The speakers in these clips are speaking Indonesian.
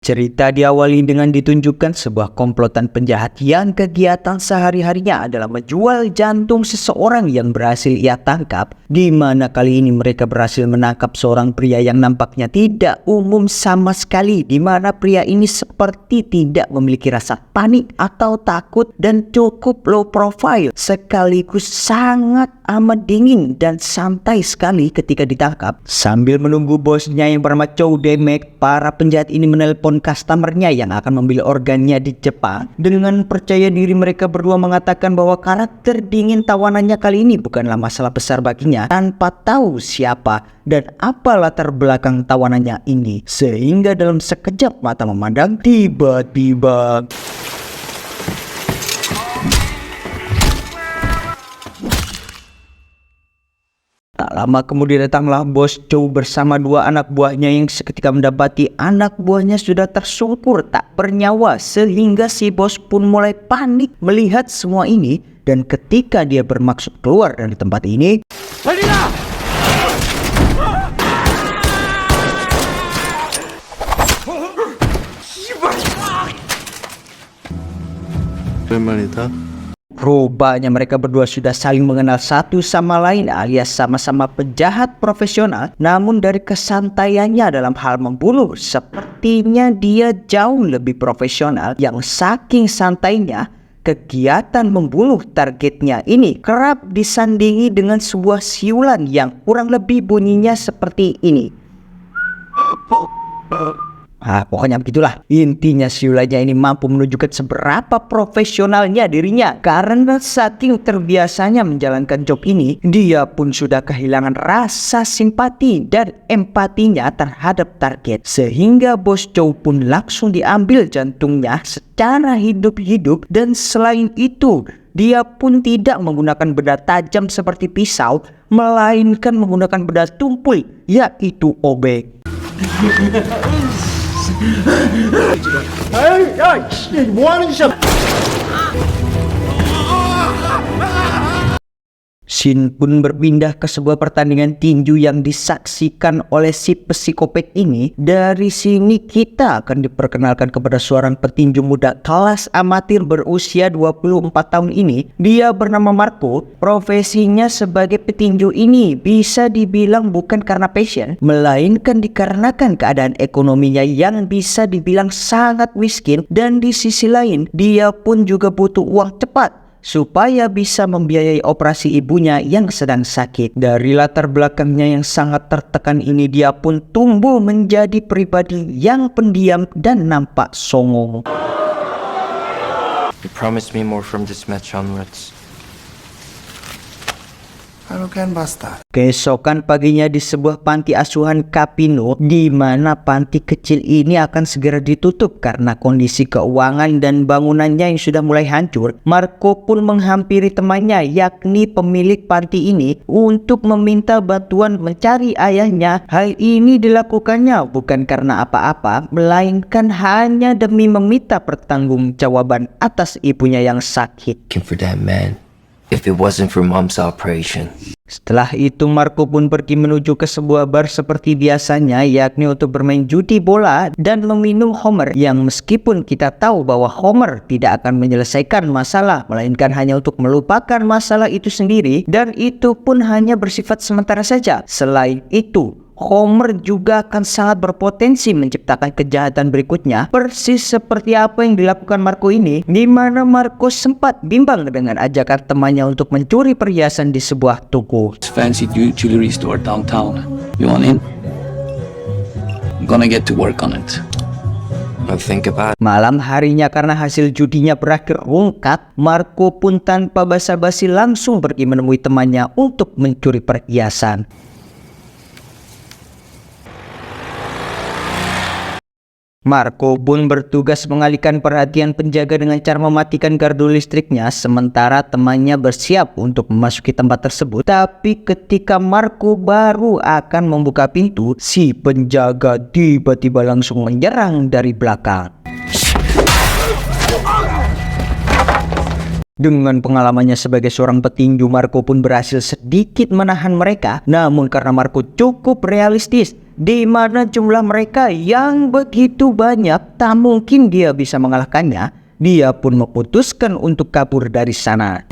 Cerita diawali dengan ditunjukkan sebuah komplotan penjahat yang kegiatan sehari-harinya adalah menjual jantung seseorang yang berhasil ia tangkap, di mana kali ini mereka berhasil menangkap seorang pria yang nampaknya tidak umum sama sekali, di mana pria ini seperti tidak memiliki rasa panik atau takut dan cukup low profile, sekaligus sangat amat dingin dan santai sekali ketika ditangkap. Sambil menunggu bosnya yang bernama Chow Demek, para penjahat ini menelpon customernya yang akan membeli organnya di Jepang. Dengan percaya diri mereka berdua mengatakan bahwa karakter dingin tawanannya kali ini bukanlah masalah besar baginya, tanpa tahu siapa dan apa latar belakang tawanannya ini. Sehingga dalam sekejap mata memandang, tiba-tiba tak lama kemudian datanglah bos Chow bersama dua anak buahnya yang seketika mendapati anak buahnya sudah tersungkur tak bernyawa, sehingga si bos pun mulai panik melihat semua ini. Dan ketika dia bermaksud keluar dari tempat ini, rupanya mereka berdua sudah saling mengenal satu sama lain, alias sama-sama penjahat profesional. Namun dari kesantaiannya dalam hal membunuh, sepertinya dia jauh lebih profesional, yang saking santainya kegiatan membunuh targetnya ini kerap disandingi dengan sebuah siulan yang kurang lebih bunyinya seperti ini. Pokoknya begitulah. Intinya siulannya ini mampu menunjukkan seberapa profesionalnya dirinya. Karena saking terbiasanya menjalankan job ini, dia pun sudah kehilangan rasa simpati dan empatinya terhadap target. Sehingga bos Chow pun langsung diambil jantungnya secara hidup-hidup. Dan selain itu, dia pun tidak menggunakan benda tajam seperti pisau, melainkan menggunakan benda tumpul, yaitu obeng. Scene pun berpindah ke sebuah pertandingan tinju yang disaksikan oleh si psikopat ini. Dari sini kita akan diperkenalkan kepada seorang petinju muda kelas amatir berusia 24 tahun ini. Dia bernama Marco. Profesinya sebagai petinju ini bisa dibilang bukan karena passion, melainkan dikarenakan keadaan ekonominya yang bisa dibilang sangat miskin. Dan di sisi lain, dia pun juga butuh uang cepat supaya bisa membiayai operasi ibunya yang sedang sakit. Dari latar belakangnya yang sangat tertekan ini, dia pun tumbuh menjadi pribadi yang pendiam dan nampak songong. You promised me more from this match onwards. Keesokan paginya di sebuah panti asuhan Capino, di mana panti kecil ini akan segera ditutup karena kondisi keuangan dan bangunannya yang sudah mulai hancur, Marco pun menghampiri temannya yakni pemilik panti ini untuk meminta bantuan mencari ayahnya. Hal ini dilakukannya bukan karena apa-apa, melainkan hanya demi meminta pertanggungjawaban atas ibunya yang sakit. Looking for that man. If it wasn't for mom's operation. Setelah itu Marco pun pergi menuju ke sebuah bar seperti biasanya, yakni untuk bermain judi bola dan meminum Homer, yang meskipun kita tahu bahwa Homer tidak akan menyelesaikan masalah, melainkan hanya untuk melupakan masalah itu sendiri, dan itu pun hanya bersifat sementara saja. Selain itu, Homer juga akan sangat berpotensi menciptakan kejahatan berikutnya, persis seperti apa yang dilakukan Marco ini, di mana Marco sempat bimbang dengan ajakan temannya untuk mencuri perhiasan di sebuah toko. Fancy jewelry store downtown. You want in? I'm gonna get to work on it. I'll think about it. Malam harinya, karena hasil judinya berakhir rungkat, Marco pun tanpa basa-basi langsung pergi menemui temannya untuk mencuri perhiasan. Marco pun bertugas mengalihkan perhatian penjaga dengan cara mematikan gardu listriknya, sementara temannya bersiap untuk memasuki tempat tersebut. Tapi ketika Marco baru akan membuka pintu, si penjaga tiba-tiba langsung menyerang dari belakang. Dengan pengalamannya sebagai seorang petinju, Marco pun berhasil sedikit menahan mereka. Namun karena Marco cukup realistis, di mana jumlah mereka yang begitu banyak tak mungkin dia bisa mengalahkannya. Dia pun memutuskan untuk kabur dari sana.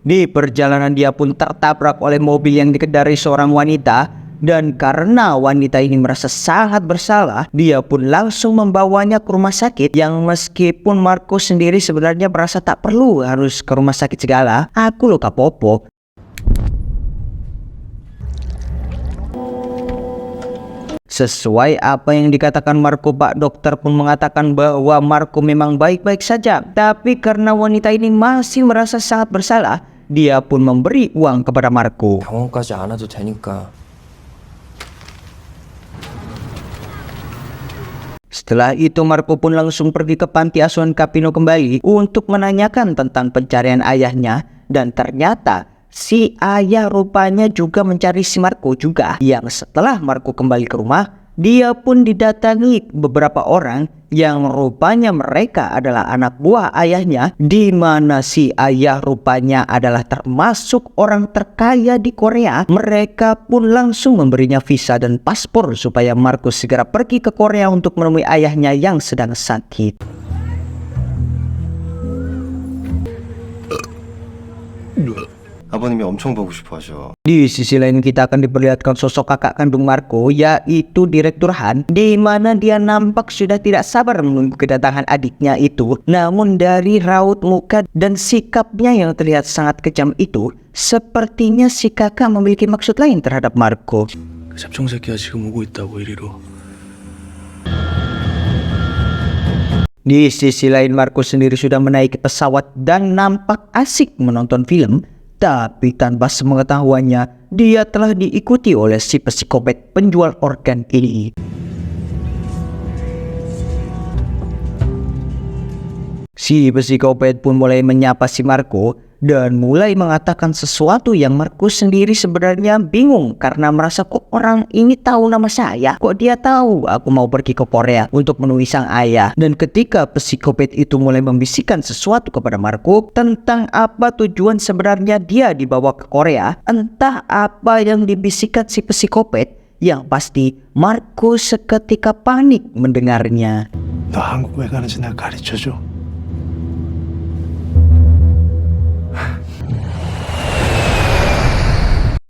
Di perjalanan dia pun tertabrak oleh mobil yang dikendarai seorang wanita. Dan karena wanita ini merasa sangat bersalah, dia pun langsung membawanya ke rumah sakit. Yang meskipun Marco sendiri sebenarnya merasa tak perlu harus ke rumah sakit segala. Aku luka popok. Sesuai apa yang dikatakan Marco, Pak dokter pun mengatakan bahwa Marco memang baik-baik saja. Tapi karena wanita ini masih merasa sangat bersalah, dia pun memberi uang kepada Marco. 병원까지 안 와도 되니까. Setelah itu Marco pun langsung pergi ke panti asuhan Capino kembali untuk menanyakan tentang pencarian ayahnya. Dan ternyata si ayah rupanya juga mencari si Marco juga. Yang setelah Marco kembali ke rumah, dia pun didatangi beberapa orang yang rupanya mereka adalah anak buah ayahnya, di mana si ayah rupanya adalah termasuk orang terkaya di Korea. Mereka pun langsung memberinya visa dan paspor supaya Marco segera pergi ke Korea untuk menemui ayahnya yang sedang sakit. 아버님이 엄청 보고 싶어 하셔. Di sisi lain kita akan diperlihatkan sosok kakak kandung Marco, yaitu Direktur Han, di mana dia nampak sudah tidak sabar menunggu kedatangan adiknya itu. Namun dari raut muka dan sikapnya yang terlihat sangat kejam itu, sepertinya si kakak memiliki maksud lain terhadap Marco. 그 잡종 새끼가 지금 오고 있다고 이리로. Di sisi lain Marco sendiri sudah menaiki pesawat dan nampak asik menonton film. Tapi tanpa sepengetahuannya, dia telah diikuti oleh si psikopat penjual organ ini. Si psikopat pun mulai menyapa si Marco dan mulai mengatakan sesuatu yang Marco sendiri sebenarnya bingung karena merasa kok orang ini tahu nama saya, kok dia tahu aku mau pergi ke Korea untuk menemui sang ayah. Dan ketika psikopat itu mulai membisikkan sesuatu kepada Marco tentang apa tujuan sebenarnya dia dibawa ke Korea, entah apa yang dibisikkan si psikopat, yang pasti Marco seketika panik mendengarnya. 너 한국 왜 가는지 나 가르쳐줘.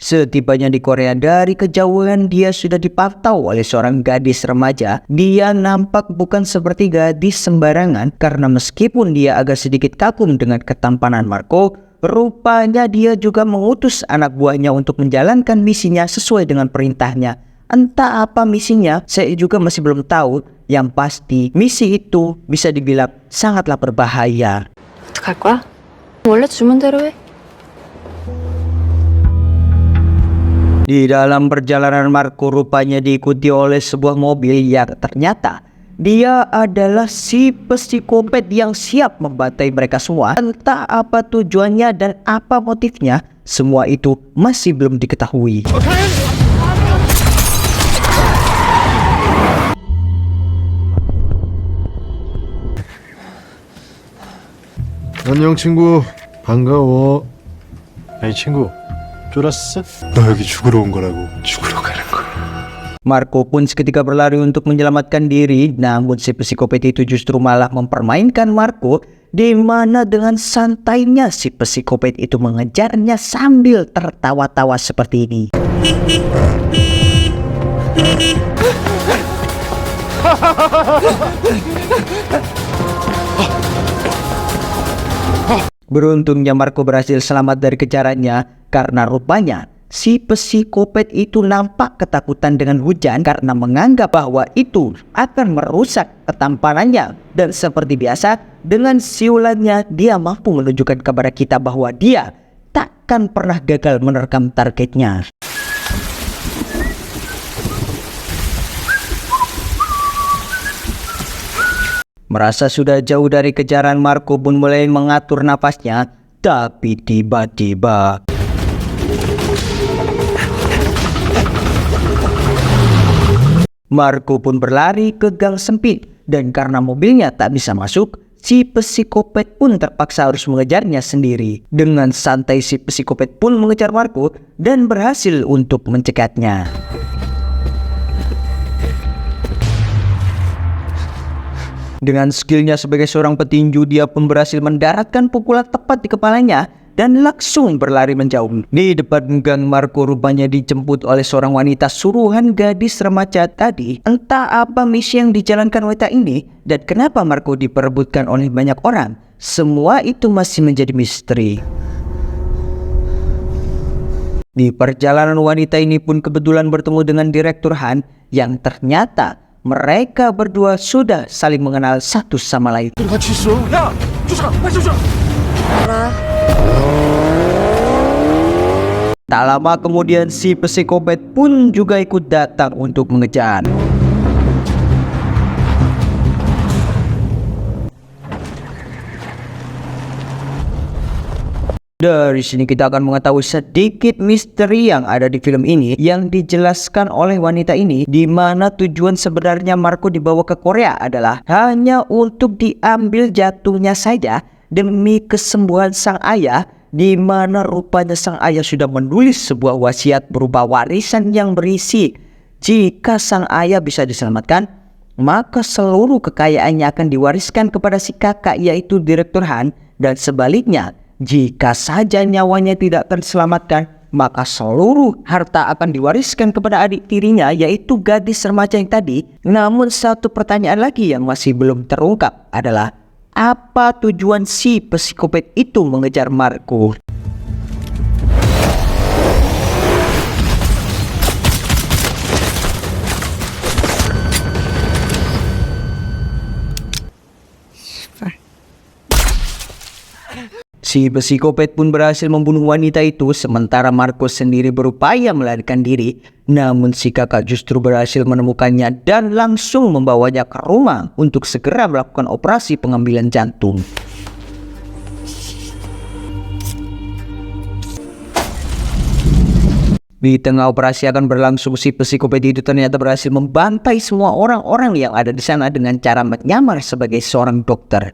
Setibanya di Korea, dari kejauhan dia sudah dipantau oleh seorang gadis remaja. Dia nampak bukan seperti gadis sembarangan karena meskipun dia agak sedikit kagum dengan ketampanan Marco, rupanya dia juga mengutus anak buahnya untuk menjalankan misinya sesuai dengan perintahnya. Entah apa misinya, saya juga masih belum tahu. Yang pasti, misi itu bisa dibilang sangatlah berbahaya. 어떡할 거야? 원래 주문대로 해. Di dalam perjalanan Marco rupanya diikuti oleh sebuah mobil yang ternyata dia adalah si psikopat yang siap membantai mereka semua. Entah apa tujuannya dan apa motifnya, semua itu masih belum diketahui. 안녕 친구, 반가워. 아니 친구, 쫄았어? 너 여기 죽으러 온 거라고. 죽으러 가는 거야. Marco pun seketika berlari untuk menyelamatkan diri, namun si psikopat itu justru malah mempermainkan Marco, di mana dengan santainya si psikopat itu mengejarnya sambil tertawa-tawa seperti ini. Beruntungnya Marco berhasil selamat dari kejarannya karena rupanya si psikopat itu nampak ketakutan dengan hujan karena menganggap bahwa itu akan merusak ketampanannya. Dan seperti biasa, dengan siulannya dia mampu menunjukkan kepada kita bahwa dia takkan pernah gagal menerkam targetnya. Merasa sudah jauh dari kejaran, Marco pun mulai mengatur nafasnya. Tapi tiba-tiba Marco pun berlari ke gang sempit. Dan karena mobilnya tak bisa masuk, si psikopat pun terpaksa harus mengejarnya sendiri. Dengan santai si psikopat pun mengejar Marco dan berhasil untuk mencekatnya. Dengan skillnya sebagai seorang petinju, dia pun berhasil mendaratkan pukulan tepat di kepalanya dan langsung berlari menjauh. Di depan gang, Marco rupanya dijemput oleh seorang wanita suruhan gadis remaja tadi. Entah apa misi yang dijalankan wanita ini dan kenapa Marco diperebutkan oleh banyak orang. Semua itu masih menjadi misteri. Di perjalanan, wanita ini pun kebetulan bertemu dengan Direktur Han yang ternyata mereka berdua sudah saling mengenal satu sama lain. Tak lama kemudian si psikopat pun juga ikut datang untuk mengejar. Dari sini kita akan mengetahui sedikit misteri yang ada di film ini yang dijelaskan oleh wanita ini, di mana tujuan sebenarnya Marco dibawa ke Korea adalah hanya untuk diambil jantungnya saja demi kesembuhan sang ayah, di mana rupanya sang ayah sudah menulis sebuah wasiat berupa warisan yang berisi jika sang ayah bisa diselamatkan, maka seluruh kekayaannya akan diwariskan kepada si kakak yaitu Direktur Han, dan sebaliknya jika saja nyawanya tidak terselamatkan, maka seluruh harta akan diwariskan kepada adik tirinya yaitu gadis remaja yang tadi. Namun satu pertanyaan lagi yang masih belum terungkap adalah apa tujuan si psikopat itu mengejar Marco? Si psikopat pun berhasil membunuh wanita itu, sementara Marco sendiri berupaya melarikan diri. Namun si kakak justru berhasil menemukannya dan langsung membawanya ke rumah untuk segera melakukan operasi pengambilan jantung. Di tengah operasi akan berlangsung, si psikopat itu ternyata berhasil membantai semua orang-orang yang ada di sana dengan cara menyamar sebagai seorang dokter.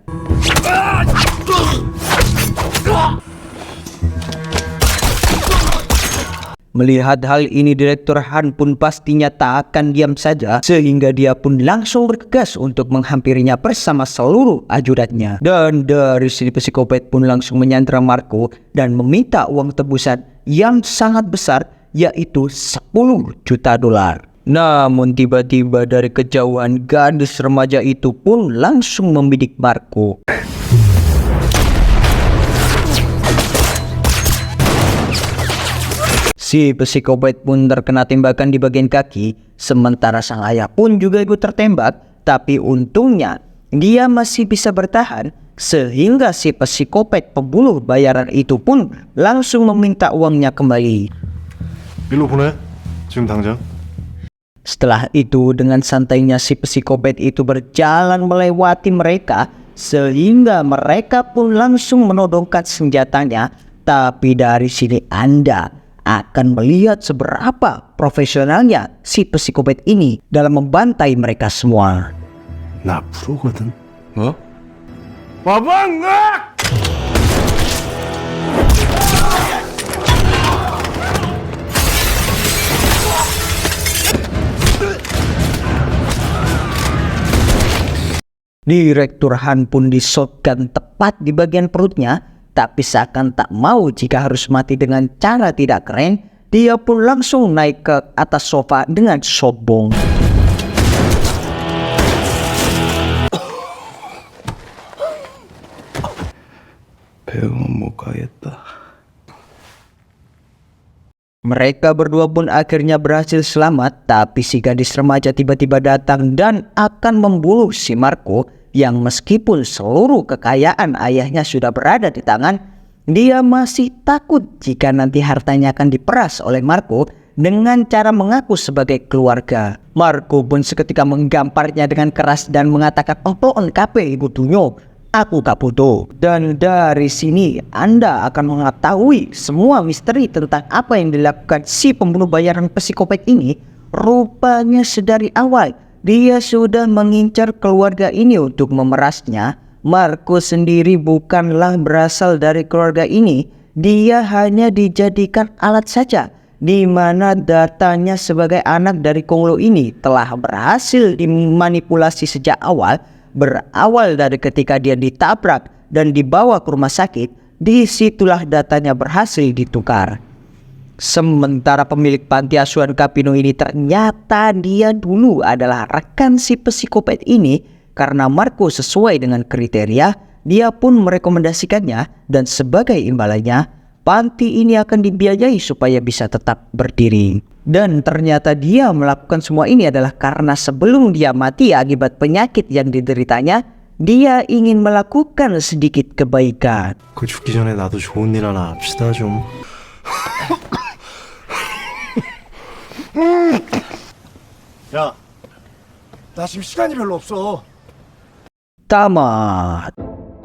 Melihat hal ini, Direktur Han pun pastinya tak akan diam saja, sehingga dia pun langsung bergegas untuk menghampirinya bersama seluruh ajudannya. Dan dari sini psikopat pun langsung menyandra Marco dan meminta uang tebusan yang sangat besar, yaitu 10 juta dolar. Namun tiba-tiba dari kejauhan, gadis remaja itu pun langsung membidik Marco. Si psikopat pun terkena tembakan di bagian kaki, sementara sang ayah pun juga ikut tertembak. Tapi untungnya dia masih bisa bertahan, sehingga si psikopat pembunuh bayaran itu pun langsung meminta uangnya kembali. 일로 보내. 지금 당장. Setelah itu dengan santainya si psikopat itu berjalan melewati mereka, sehingga mereka pun langsung menodongkan senjatanya. Tapi dari sini Anda akan melihat seberapa profesionalnya si psikopat ini dalam membantai mereka semua. 나 프로거든. 뭐? 와방아! Direktur Han pun disotkan tepat di bagian perutnya, tapi seakan tak mau jika harus mati dengan cara tidak keren, dia pun langsung naik ke atas sofa dengan sombong. 배움은 못 가겠다. Mereka berdua pun akhirnya berhasil selamat, tapi si gadis remaja tiba-tiba datang dan akan membunuh si Marco, yang meskipun seluruh kekayaan ayahnya sudah berada di tangan, dia masih takut jika nanti hartanya akan diperas oleh Marco dengan cara mengaku sebagai keluarga. Marco pun seketika menggamparnya dengan keras dan mengatakan, "Otoon kape ibu tunyo, aku gak butuh." Dan dari sini Anda akan mengetahui semua misteri tentang apa yang dilakukan si pembunuh bayaran psikopat ini. Rupanya sedari awal dia sudah mengincar keluarga ini untuk memerasnya, Marco sendiri bukanlah berasal dari keluarga ini. Dia hanya dijadikan alat saja, di mana datanya sebagai anak dari Konglo ini telah berhasil dimanipulasi sejak awal. Berawal dari ketika dia ditabrak dan dibawa ke rumah sakit, disitulah datanya berhasil ditukar. Sementara pemilik panti asuhan Capino ini ternyata dia dulu adalah rekan si psikopat ini. Karena Marco sesuai dengan kriteria, dia pun merekomendasikannya dan sebagai imbalannya, panti ini akan dibiayai supaya bisa tetap berdiri. Dan ternyata dia melakukan semua ini adalah karena sebelum dia mati akibat penyakit yang dideritanya, dia ingin melakukan sedikit kebaikan. 그 죽기 전에 나도 좋은 일 하나 합시다 좀. 야, 나 지금 시간이 별로 없어. Tamat.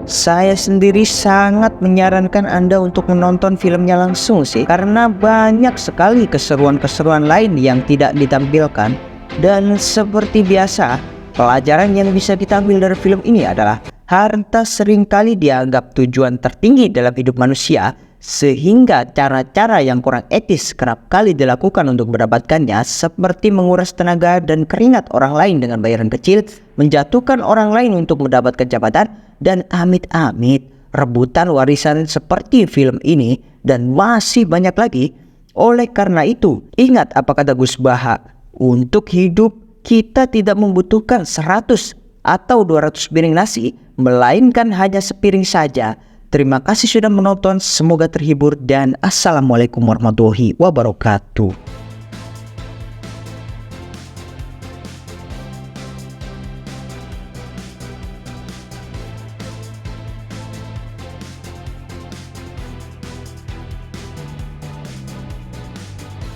Saya sendiri sangat menyarankan Anda untuk menonton filmnya langsung sih, karena banyak sekali keseruan-keseruan lain yang tidak ditampilkan. Dan seperti biasa, pelajaran yang bisa kita ambil dari film ini adalah harta seringkali dianggap tujuan tertinggi dalam hidup manusia, sehingga cara-cara yang kurang etis kerap kali dilakukan untuk mendapatkannya, seperti menguras tenaga dan keringat orang lain dengan bayaran kecil, menjatuhkan orang lain untuk mendapatkan jabatan, dan amit-amit rebutan warisan seperti film ini, dan masih banyak lagi. Oleh karena itu, ingat apa kata Gus Baha, untuk hidup kita tidak membutuhkan 100 atau 200 piring nasi, melainkan hanya sepiring saja. Terima kasih sudah menonton, semoga terhibur dan assalamualaikum warahmatullahi wabarakatuh.